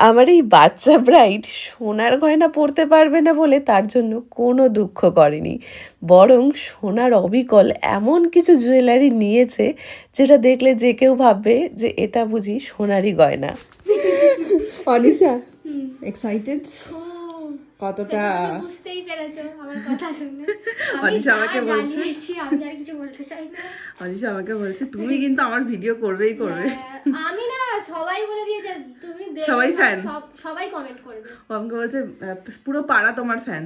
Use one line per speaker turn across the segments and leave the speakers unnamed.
আমার এই বাচ্চা ব্রাইড সোনার গয়না পরতে পারবে না বলে তার জন্য কোনো দুঃখ করেনি, বরং সোনার অবিকল এমন কিছু জুয়েলারি নিয়েছে যেটা দেখলে যে কেউ ভাববে যে এটা বুঝি সোনারই গয়না। অনিশা এক্সাইটেড? কতটা?
বুঝতেই পেরেছো আমার কথা শুনে।
অনিশা আমাকে বলছে,
আমি আর কিছু বলতে চাই না।
অনিশা আমাকে বলছে তুমি কিন্তু আমার ভিডিও করবেই করবে।
আমি না, সবাই বলে দিয়েছে তুমি দেখবে,
সবাই ফ্যান,
সবাই কমেন্ট করবে।
ও আমাকে বলছে পুরো পাড়া তোমার ফ্যান।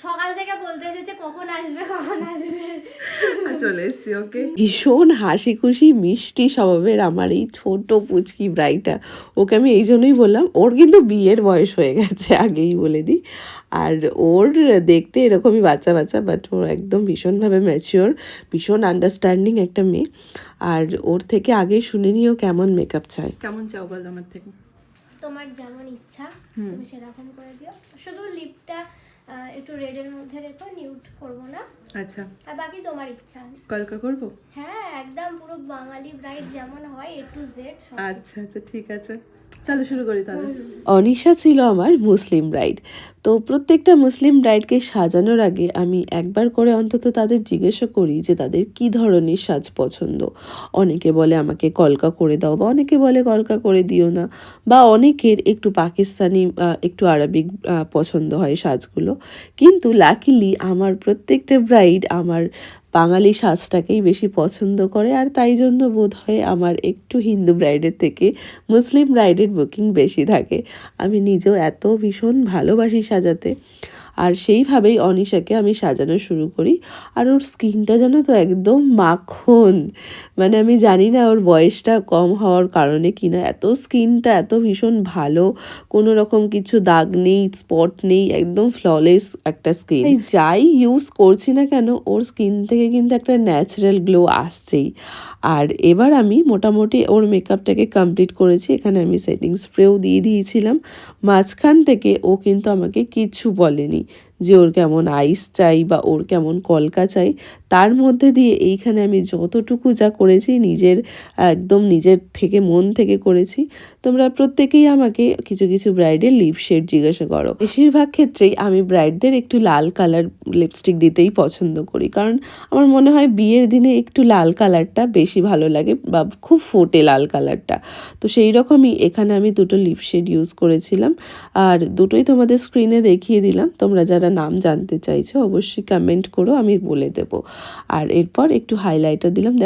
সকাল থেকে বলতে এসেছে কখন আসবে কখন আসবে।
চলে এসছি। ওকে, ভীষণ হাসি খুশি মিষ্টি স্বভাবের আমার এই ছোট পুচকি ব্রাইডটা, ওকে আমি এই জন্যই বললাম, ওর কিন্তু বিয়ের বয়স হয়ে গেছে আগেই বলে দিই। আর ওর দেখতে এরকমই বাচ্চা বাচ্চা, বাট ওর একদম ভীষণভাবে ম্যাচিওর, ভীষণ আন্ডারস্ট্যান্ডিং একটা মেয়ে। আর ওর থেকে আগেই শুনে নিও কেমন মেকআপ চাই। কেমন চাও বল আমার থেকে?
তোমার যেমন ইচ্ছা তুমি সেরকম করে দিও, শুধু লিপটা একটু রেডের মধ্যে রেখো, নিউড করব না।
আচ্ছা,
আর বাকি তোমার ইচ্ছা।
কলকা করব?
হ্যাঁ, একদম পুরো বাঙালি ব্রাইড যেমন হয় A to Z।
আচ্ছা আচ্ছা, ঠিক আছে, চলো শুরু করি তাহলে। অনিশা ছিল আমার মুসলিম ব্রাইড, তো প্রত্যেকটা মুসলিম ব্রাইডকে সাজানোর আগে আমি একবার করে অন্তত তাদের জিজ্ঞাসা করি যে তাদের কি ধরনের সাজ পছন্দ। অনেকে বলে আমাকে কলকা করে দাও, বা অনেকে বলে কলকা করে দিও না, বা অনেকের একটু পাকিস্তানি একটু আরবিক পছন্দ হয় সাজগুলো। কিন্তু লাকিলি আমার প্রত্যেকটা ব্রাইড আমার বাঙালি সাজটাকেই বেশি পছন্দ করে, আর তাই জন্য বোধ হয় আমার একটু হিন্দু ব্রাইডের থেকে মুসলিম ব্রাইডের বুকিং বেশি থাকে। আমি নিজেও এত ভীষণ ভালোবাসি সাজাতে, আর সেইভাবেই অনিশাকে আমি সাজানো শুরু করি। আর ওর স্কিনটা যেন তো একদম মাখন, মানে আমি জানি না ওর বয়সটা কম হওয়ার কারণে কিনা এত স্কিনটা এত ভীষণ ভালো, কোনো রকম কিছু দাগ নেই, স্পট নেই, একদম ফ্ললেস একটা স্কিন। যাই ইউজ করছি না কেন ওর স্কিন থেকে কিন্তু একটা ন্যাচারাল গ্লো আসছেই। আর এবার আমি মোটামুটি ওর মেকআপটাকে কমপ্লিট করেছি। এখানে আমি সেটিং স্প্রেও দিয়ে দিয়েছিলাম। মাঝখান থেকে ও কিন্তু আমাকে কিছু বলেনি যে ওর কেমন আইস চাই বা ওর কেমন কলকা চাই। তার মধ্যে দিয়ে এইখানে আমি যতটুকু যা করেছি একদম নিজের থেকে মন থেকে করেছি। তোমরা প্রত্যেকেই আমাকে কিছু কিছু ব্রাইডের লিপ শেড জিজ্ঞাসা করো। বেশিরভাগ ক্ষেত্রেই আমি ব্রাইডদের একটু লাল কালার লিপস্টিক দিতেই পছন্দ করি, কারণ আমার মনে হয় বিয়ের দিনে একটু লাল কালারটা বেশি ভালো লাগে বা খুব ফোটে লাল কালারটা। তো সেই রকমই এখানে আমি দুটো লিপ শেড ইউজ করেছিলাম, আর দুটোই তোমাদের স্ক্রিনে দেখিয়ে দিলাম। তোমরা যারা নাম জানতে চাইছো অবশ্যই কমেন্ট করো, আমি বলে দেবো। আর এরপর একটু হাইলাইটার দিলাম।